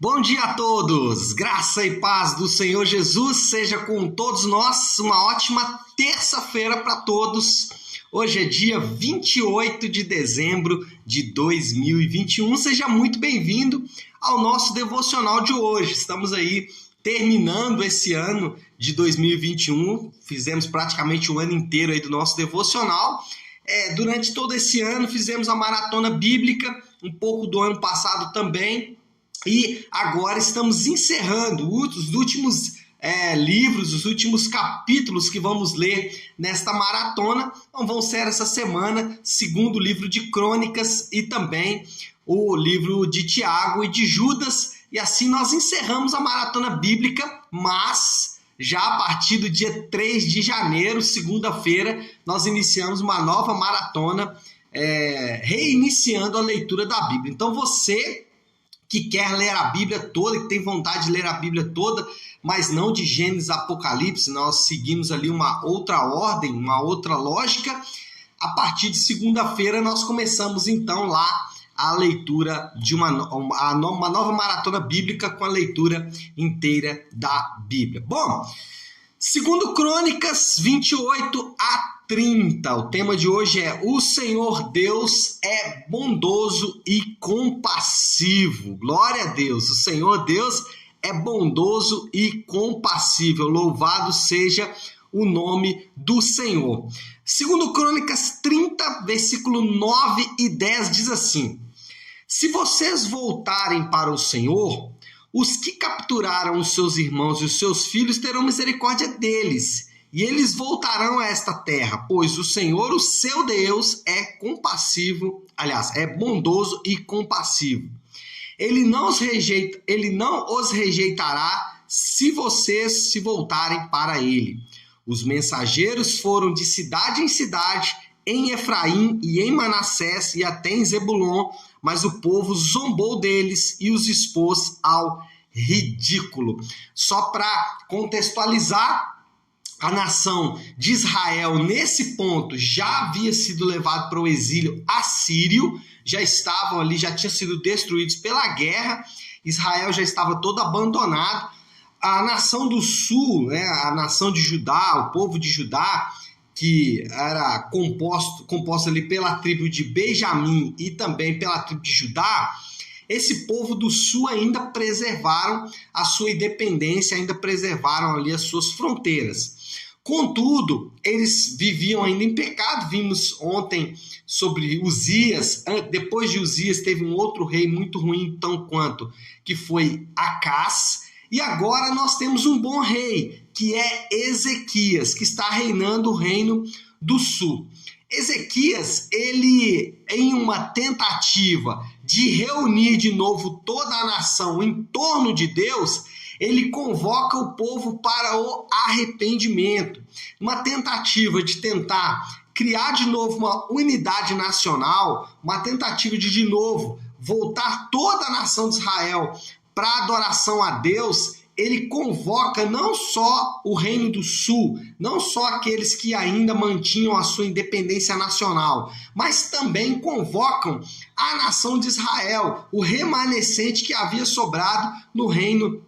Bom dia a todos, graça e paz do Senhor Jesus seja com todos nós, uma ótima terça-feira para todos. Hoje é dia 28 de dezembro de 2021, seja muito bem-vindo ao nosso devocional de hoje. Estamos aí terminando esse ano de 2021, fizemos praticamente o ano inteiro aí do nosso devocional. Durante todo esse ano fizemos a maratona bíblica, um pouco do ano passado também. E agora estamos encerrando os últimos livros, os últimos capítulos que vamos ler nesta maratona. Então vão ser essa semana, segundo livro de Crônicas e também o livro de Tiago e de Judas. E assim nós encerramos a maratona bíblica, mas já a partir do dia 3 de janeiro, segunda-feira, nós iniciamos uma nova maratona, reiniciando a leitura da Bíblia. Então você que quer ler a Bíblia toda, que tem vontade de ler a Bíblia toda, mas não de Gênesis a Apocalipse, nós seguimos ali uma outra ordem, uma outra lógica. A partir de segunda-feira nós começamos então lá a leitura de uma nova maratona bíblica com a leitura inteira da Bíblia. Bom, segundo Crônicas 28 a 30, o tema de hoje é: o Senhor Deus é bondoso e compassivo. Glória a Deus, o Senhor Deus é bondoso e compassível. Louvado seja o nome do Senhor. Segundo Crônicas 30, versículo 9 e 10 diz assim: se vocês voltarem para o Senhor, os que capturaram os seus irmãos e os seus filhos terão misericórdia deles, e eles voltarão a esta terra, pois o Senhor, o seu Deus, é compassivo, é bondoso e compassivo. Ele não os rejeitará se vocês se voltarem para ele. Os mensageiros foram de cidade em cidade, em Efraim e em Manassés e até em Zebulon, mas o povo zombou deles e os expôs ao ridículo. Só para contextualizar, a nação de Israel, nesse ponto, já havia sido levado para o exílio assírio, já estavam ali, já tinham sido destruídos pela guerra, Israel já estava todo abandonado. A nação do sul, a nação de Judá, o povo de Judá, que era composto ali pela tribo de Benjamim e também pela tribo de Judá, esse povo do sul ainda preservaram a sua independência, ainda preservaram ali as suas fronteiras. Contudo, eles viviam ainda em pecado. Vimos ontem sobre Uzias. Depois de Uzias teve um outro rei muito ruim tão quanto, que foi Acás. E agora nós temos um bom rei, que é Ezequias, que está reinando o reino do sul. Ezequias, ele, em uma tentativa de reunir de novo toda a nação em torno de Deus, ele convoca o povo para o arrependimento. Uma tentativa de tentar criar de novo uma unidade nacional, uma tentativa de novo voltar toda a nação de Israel para a adoração a Deus. Ele convoca não só o Reino do Sul, não só aqueles que ainda mantinham a sua independência nacional, mas também convocam a nação de Israel, o remanescente que havia sobrado no Reino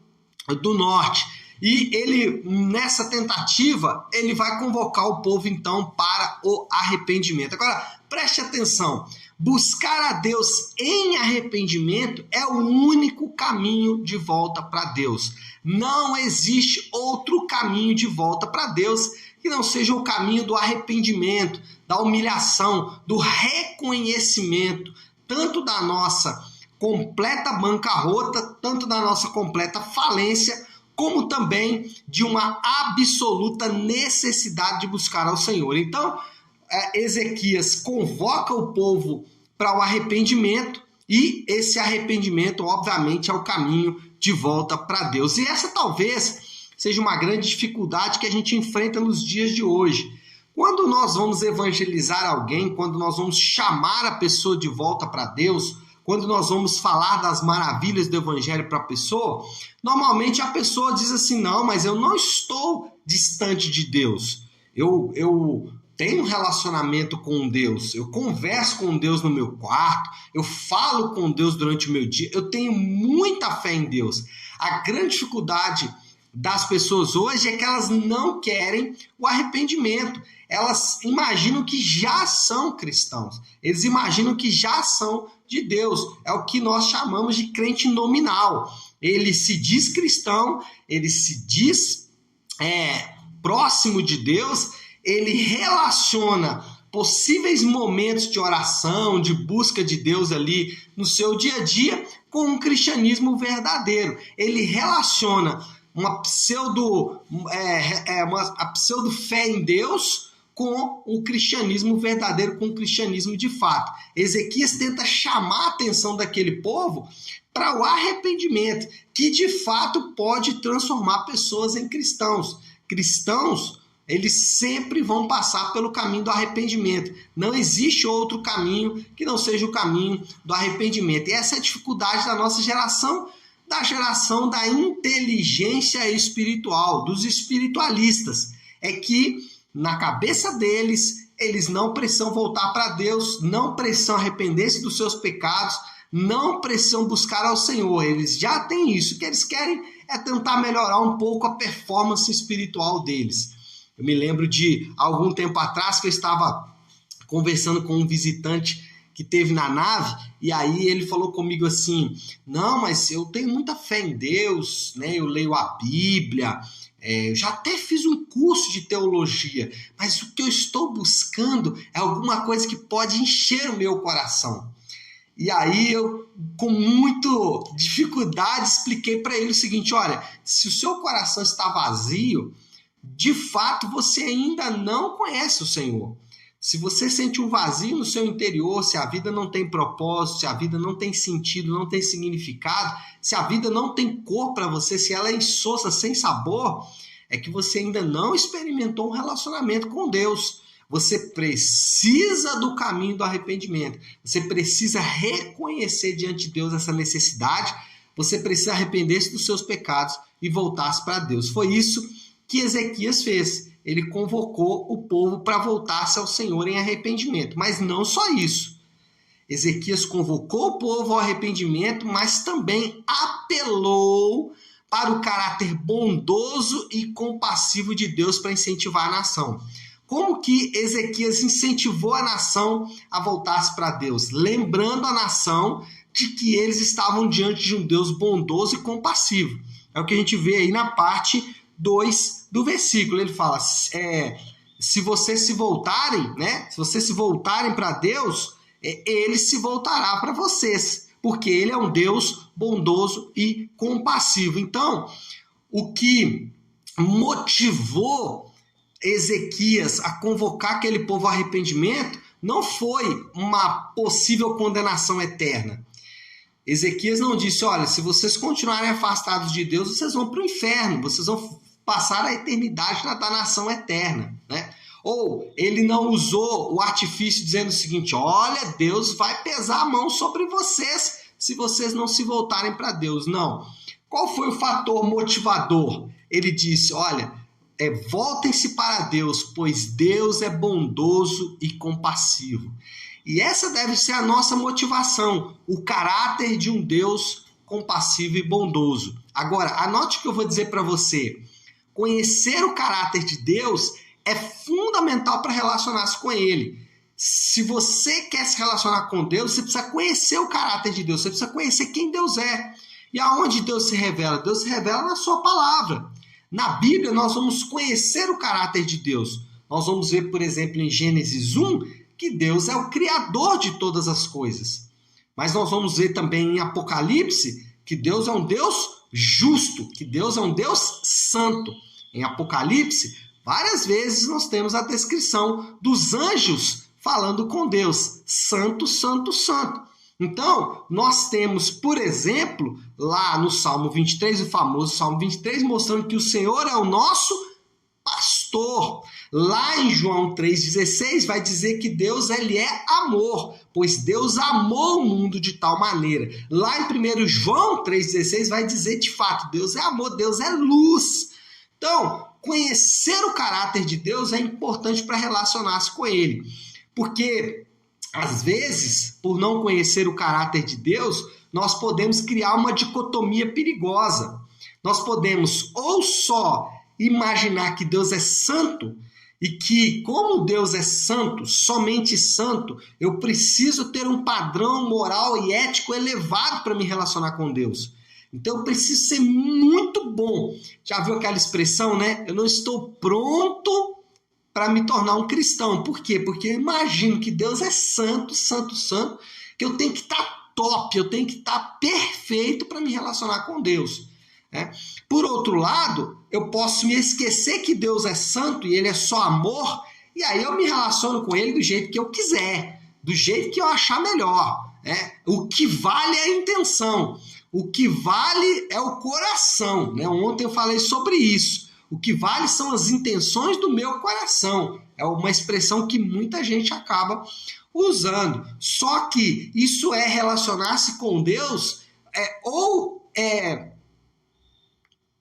do Norte. E ele, nessa tentativa, ele vai convocar o povo então para o arrependimento. Agora, preste atenção. Buscar a Deus em arrependimento é o único caminho de volta para Deus. Não existe outro caminho de volta para Deus que não seja o caminho do arrependimento, da humilhação, do reconhecimento, tanto da nossa completa bancarrota, tanto da nossa completa falência, como também de uma absoluta necessidade de buscar ao Senhor. Então, Ezequias convoca o povo para o arrependimento, e esse arrependimento, obviamente, é o caminho de volta para Deus. E essa talvez seja uma grande dificuldade que a gente enfrenta nos dias de hoje. Quando nós vamos evangelizar alguém, quando nós vamos chamar a pessoa de volta para Deus, quando nós vamos falar das maravilhas do evangelho para a pessoa, normalmente a pessoa diz assim: não, mas eu não estou distante de Deus. Eu tenho um relacionamento com Deus, eu converso com Deus no meu quarto, eu falo com Deus durante o meu dia, eu tenho muita fé em Deus. A grande dificuldade das pessoas hoje é que elas não querem o arrependimento. Elas imaginam que já são cristãos, eles imaginam que já são de Deus. É o que nós chamamos de crente nominal. Ele se diz cristão, ele se diz próximo de Deus, ele relaciona possíveis momentos de oração, de busca de Deus ali no seu dia a dia com um cristianismo verdadeiro. Ele relaciona uma pseudo fé em Deus com o cristianismo verdadeiro, com o cristianismo de fato. Ezequias tenta chamar a atenção daquele povo para o arrependimento, que de fato pode transformar pessoas em cristãos. Cristãos, eles sempre vão passar pelo caminho do arrependimento. Não existe outro caminho que não seja o caminho do arrependimento. E essa é a dificuldade da nossa geração, da geração da inteligência espiritual, dos espiritualistas. É que, na cabeça deles, eles não precisam voltar para Deus, não precisam arrepender-se dos seus pecados, não precisam buscar ao Senhor. Eles já têm isso. O que eles querem é tentar melhorar um pouco a performance espiritual deles. Eu me lembro de algum tempo atrás que eu estava conversando com um visitante que teve na nave, e aí ele falou comigo assim: não, mas eu tenho muita fé em Deus, né? Eu leio a Bíblia, eu já até fiz um curso de teologia, mas o que eu estou buscando é alguma coisa que pode encher o meu coração. E aí eu, com muita dificuldade, expliquei para ele o seguinte: olha, se o seu coração está vazio, de fato você ainda não conhece o Senhor. Se você sente um vazio no seu interior, se a vida não tem propósito, se a vida não tem sentido, não tem significado, se a vida não tem cor para você, se ela é insossa, sem sabor, é que você ainda não experimentou um relacionamento com Deus. Você precisa do caminho do arrependimento. Você precisa reconhecer diante de Deus essa necessidade. Você precisa arrepender-se dos seus pecados e voltar-se para Deus. Foi isso que Ezequias fez. Ele convocou o povo para voltar-se ao Senhor em arrependimento. Mas não só isso. Ezequias convocou o povo ao arrependimento, mas também apelou para o caráter bondoso e compassivo de Deus para incentivar a nação. Como que Ezequias incentivou a nação a voltar-se para Deus? Lembrando a nação de que eles estavam diante de um Deus bondoso e compassivo. É o que a gente vê aí na parte 2 do versículo. Ele fala, se vocês se voltarem, né? Se vocês se voltarem para Deus, ele se voltará para vocês, porque ele é um Deus bondoso e compassivo. Então, o que motivou Ezequias a convocar aquele povo ao arrependimento não foi uma possível condenação eterna. Ezequias não disse, olha, se vocês continuarem afastados de Deus, vocês vão para o inferno, vocês vão passar a eternidade na danação eterna, né? Ou ele não usou o artifício dizendo o seguinte, olha, Deus vai pesar a mão sobre vocês se vocês não se voltarem para Deus. Não. Qual foi o fator motivador? Ele disse, olha, voltem-se para Deus, pois Deus é bondoso e compassivo. E essa deve ser a nossa motivação, o caráter de um Deus compassivo e bondoso. Agora, anote o que eu vou dizer para você. Conhecer o caráter de Deus é fundamental para relacionar-se com Ele. Se você quer se relacionar com Deus, você precisa conhecer o caráter de Deus, você precisa conhecer quem Deus é. E aonde Deus se revela? Deus se revela na sua palavra. Na Bíblia, nós vamos conhecer o caráter de Deus. Nós vamos ver, por exemplo, em Gênesis 1, que Deus é o Criador de todas as coisas. Mas nós vamos ver também em Apocalipse que Deus é um Deus justo, que Deus é um Deus santo. Em Apocalipse, várias vezes nós temos a descrição dos anjos falando com Deus, santo, santo, santo. Então, nós temos, por exemplo, lá no Salmo 23, o famoso Salmo 23, mostrando que o Senhor é o nosso pastor. Lá em João 3,16 vai dizer que Deus ele é amor, pois Deus amou o mundo de tal maneira. Lá em 1 João 3,16 vai dizer de fato, Deus é amor, Deus é luz. Então, conhecer o caráter de Deus é importante para relacionar-se com Ele. Porque, às vezes, por não conhecer o caráter de Deus, nós podemos criar uma dicotomia perigosa. Nós podemos ou só imaginar que Deus é santo e que, como Deus é santo, somente santo, eu preciso ter um padrão moral e ético elevado para me relacionar com Deus. Então eu preciso ser muito bom. Já viu aquela expressão, né? Eu não estou pronto para me tornar um cristão. Por quê? Porque eu imagino que Deus é santo, santo, santo, que eu tenho que estar top, eu tenho que estar perfeito para me relacionar com Deus. Por outro lado, eu posso me esquecer que Deus é santo e Ele é só amor, e aí eu me relaciono com Ele do jeito que eu quiser, do jeito que eu achar melhor. O que vale é a intenção, o que vale é o coração. Ontem eu falei sobre isso. O que vale são as intenções do meu coração. É uma expressão que muita gente acaba usando. Só que isso é relacionar-se com Deus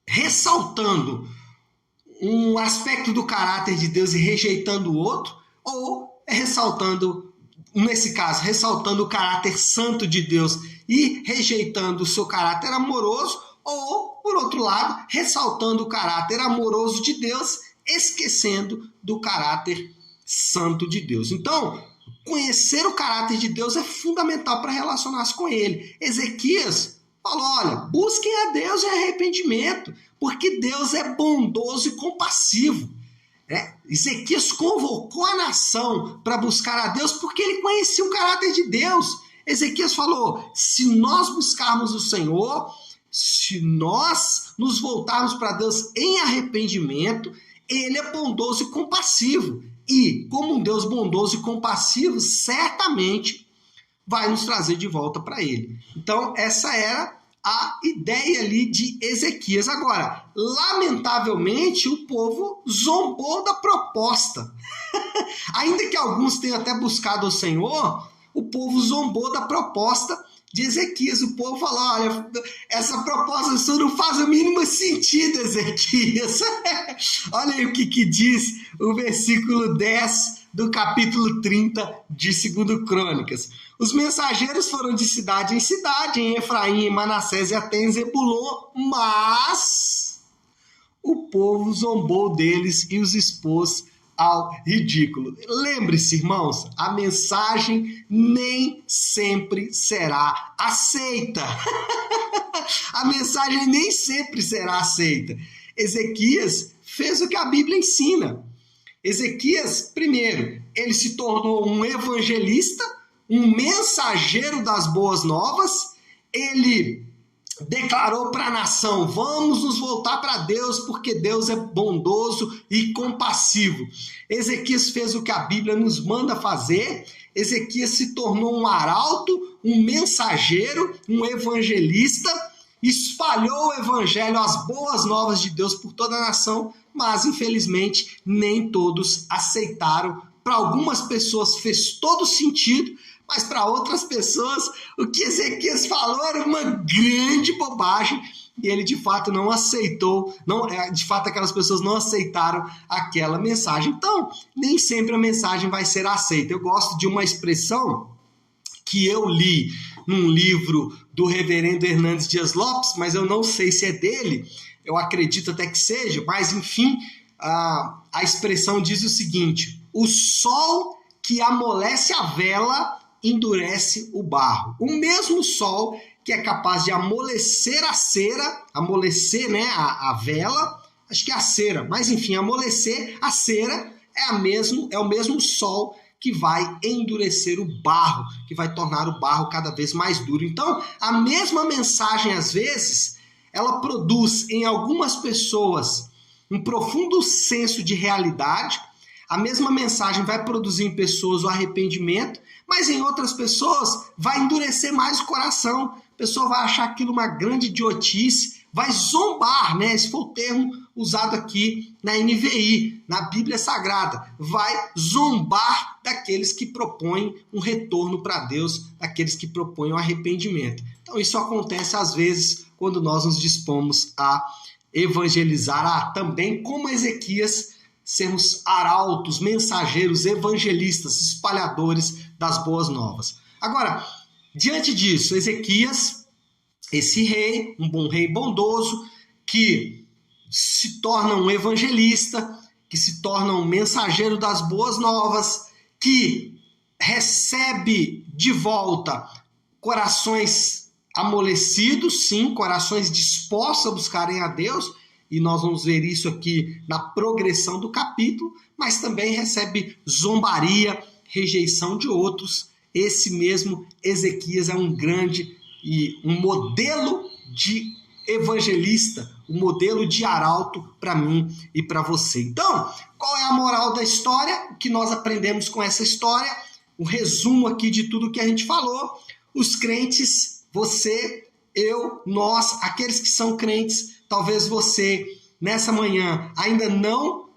ressaltando um aspecto do caráter de Deus e rejeitando o outro, ou ressaltando, nesse caso, ressaltando o caráter santo de Deus e rejeitando o seu caráter amoroso, ou, por outro lado, ressaltando o caráter amoroso de Deus, esquecendo do caráter santo de Deus. Então, conhecer o caráter de Deus é fundamental para relacionar-se com Ele. Ezequias falou, olha, busquem a Deus em arrependimento, porque Deus é bondoso e compassivo. Ezequias convocou a nação para buscar a Deus porque ele conhecia o caráter de Deus. Ezequias falou, se nós buscarmos o Senhor, se nós nos voltarmos para Deus em arrependimento, Ele é bondoso e compassivo. E, como um Deus bondoso e compassivo, certamente vai nos trazer de volta para Ele. Então, essa era a ideia ali de Ezequias. Agora, lamentavelmente, o povo zombou da proposta. Ainda que alguns tenham até buscado o Senhor, o povo zombou da proposta de Ezequias. O povo falou, olha, essa proposta sua não faz o mínimo sentido, Ezequias. Olha aí o que diz o versículo 10 do capítulo 30 de 2 Crônicas. Os mensageiros foram de cidade em cidade, em Efraim, em Manassés e até em Zebulon, mas o povo zombou deles e os expôs ao ridículo. Lembre-se, irmãos, a mensagem nem sempre será aceita. A mensagem nem sempre será aceita. Ezequias fez o que a Bíblia ensina. Ezequias, primeiro, ele se tornou um evangelista, um mensageiro das boas novas. Ele declarou para a nação, vamos nos voltar para Deus, porque Deus é bondoso e compassivo. Ezequias fez o que a Bíblia nos manda fazer. Ezequias se tornou um arauto, um mensageiro, um evangelista, espalhou o evangelho, as boas novas de Deus por toda a nação, mas infelizmente nem todos aceitaram. Para algumas pessoas fez todo sentido, mas para outras pessoas o que Ezequias falou era uma grande bobagem e ele de fato não aceitou, de fato aquelas pessoas não aceitaram aquela mensagem. Então, nem sempre a mensagem vai ser aceita. Eu gosto de uma expressão que eu li num livro do reverendo Hernandes Dias Lopes, mas eu não sei se é dele, eu acredito até que seja, mas enfim, a expressão diz o seguinte: o sol que amolece a vela endurece o barro. O mesmo sol que é capaz de amolecer a cera, amolecer, né, a vela, acho que é a cera, mas enfim, amolecer a cera é o mesmo sol que vai endurecer o barro, que vai tornar o barro cada vez mais duro. Então, a mesma mensagem, às vezes, ela produz em algumas pessoas um profundo senso de realidade. A mesma mensagem vai produzir em pessoas o arrependimento, mas em outras pessoas vai endurecer mais o coração. A pessoa vai achar aquilo uma grande idiotice, vai zombar, né? Esse foi o termo usado aqui na NVI, na Bíblia Sagrada. Vai zombar daqueles que propõem um retorno para Deus, daqueles que propõem o arrependimento. Então isso acontece às vezes quando nós nos dispomos a evangelizar, também como Ezequias, sermos arautos, mensageiros, evangelistas, espalhadores das boas novas. Agora, diante disso, Ezequias, esse rei, um bom rei bondoso, que se torna um evangelista, que se torna um mensageiro das boas novas, que recebe de volta corações amolecidos, sim, corações dispostos a buscarem a Deus, e nós vamos ver isso aqui na progressão do capítulo, mas também recebe zombaria, rejeição de outros. Esse mesmo Ezequias é um grande e um modelo de evangelista, um modelo de arauto para mim e para você. Então, qual é a moral da história? O que nós aprendemos com essa história? O resumo aqui de tudo que a gente falou. Os crentes, você, eu, nós, aqueles que são crentes, talvez você, nessa manhã, ainda não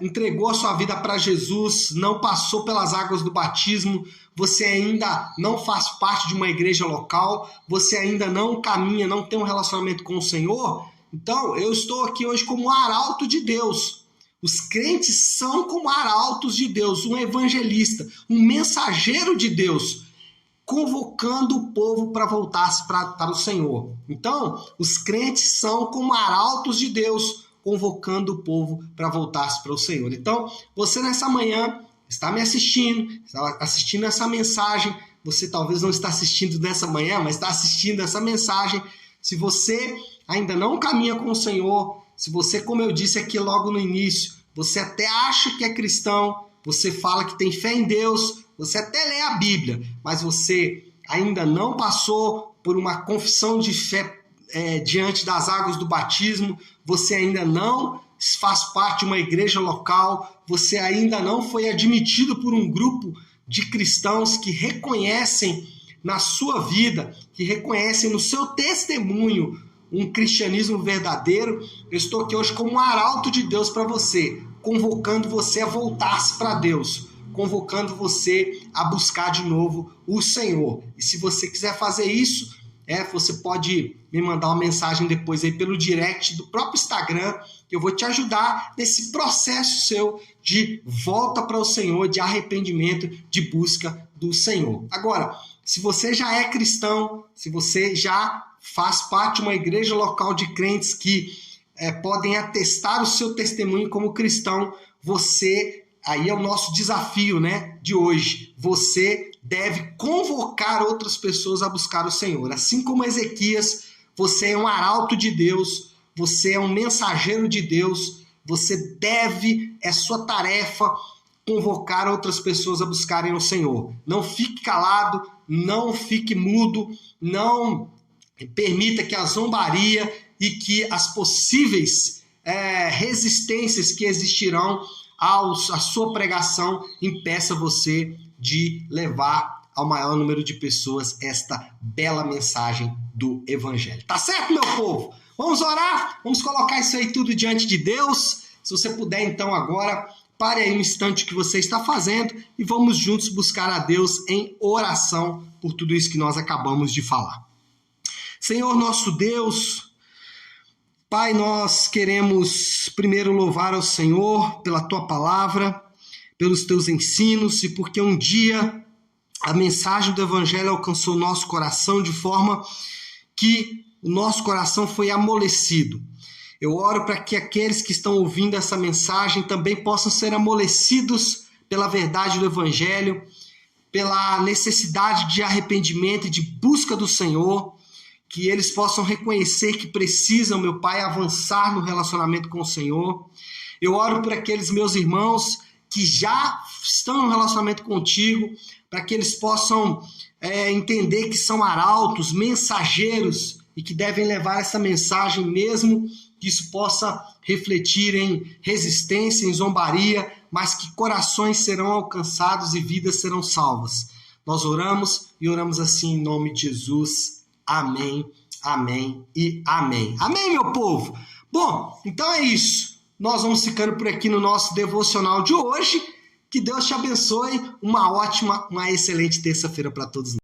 entregou a sua vida para Jesus, não passou pelas águas do batismo, você ainda não faz parte de uma igreja local, você ainda não caminha, não tem um relacionamento com o Senhor. Então, eu estou aqui hoje como arauto de Deus. Os crentes são como arautos de Deus, um evangelista, um mensageiro de Deus, convocando o povo para voltar-se para o Senhor. Então, os crentes são como arautos de Deus, convocando o povo para voltar-se para o Senhor. Então, você nessa manhã está me assistindo, está assistindo essa mensagem, você talvez não está assistindo nessa manhã, mas está assistindo essa mensagem. Se você ainda não caminha com o Senhor, se você, como eu disse aqui logo no início, você até acha que é cristão, você fala que tem fé em Deus, você até lê a Bíblia, mas você ainda não passou por uma confissão de fé diante das águas do batismo, você ainda não faz parte de uma igreja local, você ainda não foi admitido por um grupo de cristãos que reconhecem na sua vida, que reconhecem no seu testemunho um cristianismo verdadeiro. Eu estou aqui hoje como um arauto de Deus para você, convocando você a voltar-se para Deus, convocando você a buscar de novo o Senhor. E se você quiser fazer isso, você pode me mandar uma mensagem depois aí pelo direct do próprio Instagram, que eu vou te ajudar nesse processo seu de volta para o Senhor, de arrependimento, de busca do Senhor. Agora, se você já é cristão, se você já faz parte de uma igreja local de crentes que podem atestar o seu testemunho como cristão, aí é o nosso desafio, de hoje. Você deve convocar outras pessoas a buscar o Senhor. Assim como Ezequias, você é um arauto de Deus, você é um mensageiro de Deus, você deve, é sua tarefa, convocar outras pessoas a buscarem o Senhor. Não fique calado, não fique mudo, não permita que a zombaria e que as possíveis resistências que existirão a sua pregação impeça você de levar ao maior número de pessoas esta bela mensagem do Evangelho. Tá certo, meu povo? Vamos orar? Vamos colocar isso aí tudo diante de Deus? Se você puder, então, agora, pare aí um instante o que você está fazendo e vamos juntos buscar a Deus em oração por tudo isso que nós acabamos de falar. Senhor nosso Deus, Pai, nós queremos primeiro louvar ao Senhor pela Tua palavra, pelos Teus ensinos e porque um dia a mensagem do Evangelho alcançou o nosso coração de forma que o nosso coração foi amolecido. Eu oro para que aqueles que estão ouvindo essa mensagem também possam ser amolecidos pela verdade do Evangelho, pela necessidade de arrependimento e de busca do Senhor, que eles possam reconhecer que precisam, meu Pai, avançar no relacionamento com o Senhor. Eu oro por aqueles meus irmãos que já estão no relacionamento contigo, para que eles possam entender que são arautos, mensageiros, e que devem levar essa mensagem mesmo que isso possa refletir em resistência, em zombaria, mas que corações serão alcançados e vidas serão salvas. Nós oramos e oramos assim em nome de Jesus. Amém, amém e amém. Amém, meu povo? Bom, então é isso. Nós vamos ficando por aqui no nosso devocional de hoje. Que Deus te abençoe. Uma excelente terça-feira para todos nós.